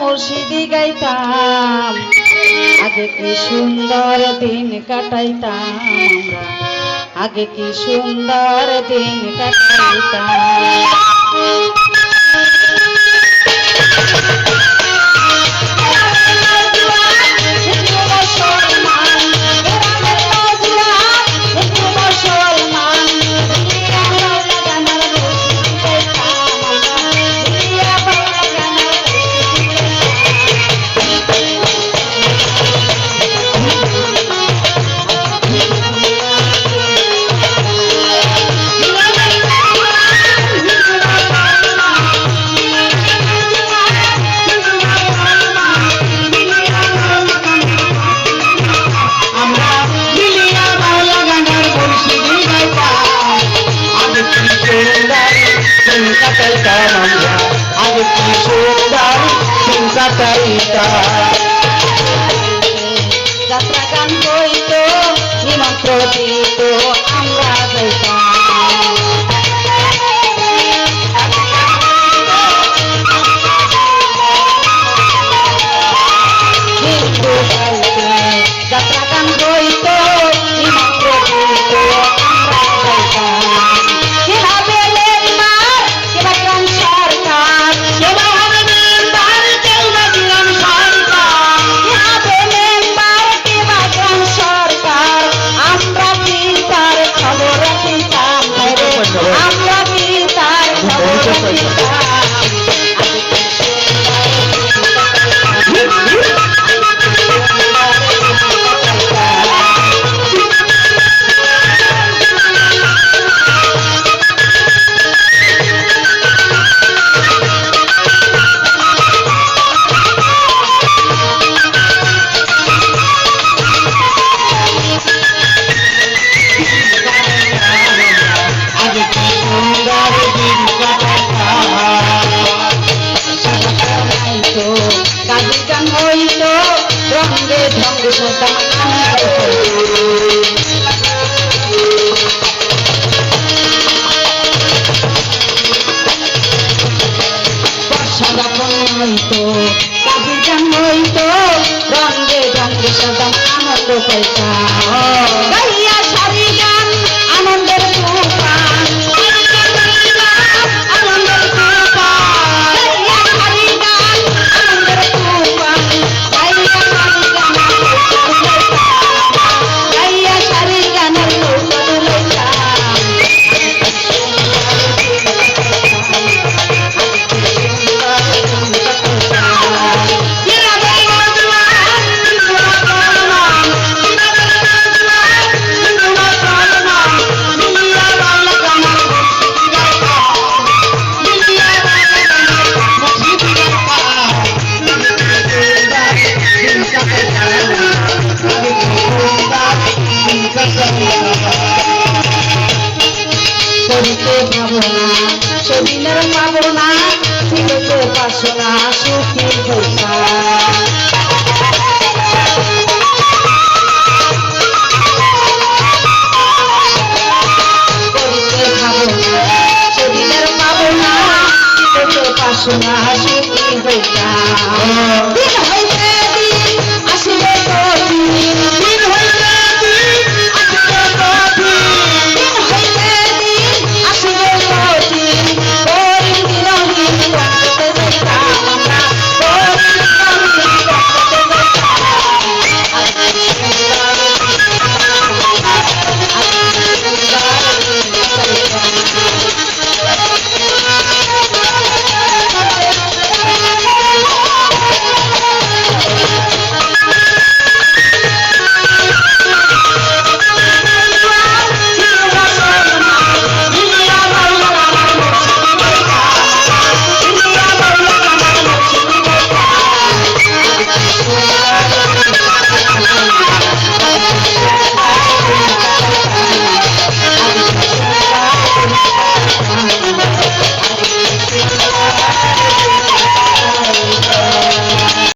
মুর্শিদি গাইতাম, আগে কি সুন্দর দিন কাটাইতাম আমরা, আগে কি সুন্দর দিন কাটাইতাম। আগে কি সুন্দর দিন কাটাইতাম। যাত্রা গান হইত, নিমন্ত্র দিত, আমরা যাইতাম। হিন্দু গাইতে যাত্রা গান হইত, নিমন্ত্র দিত, আমরা যাইতাম। গাইয়া সারি গান আনন্দের তুফান, আনন্দের তুফান, গাইয়া সারি গান আনন্দের তুফান, গাইয়া সারি গান, গাইয়া সারি গানের করিতে পাবো না, সেদিনের পাবো না, ফিরতে পারছো না সুখী হইতা। করিতে পাবো না, সেদিনের পাবো না, ফিরতে পারছো না সুখী হইতা।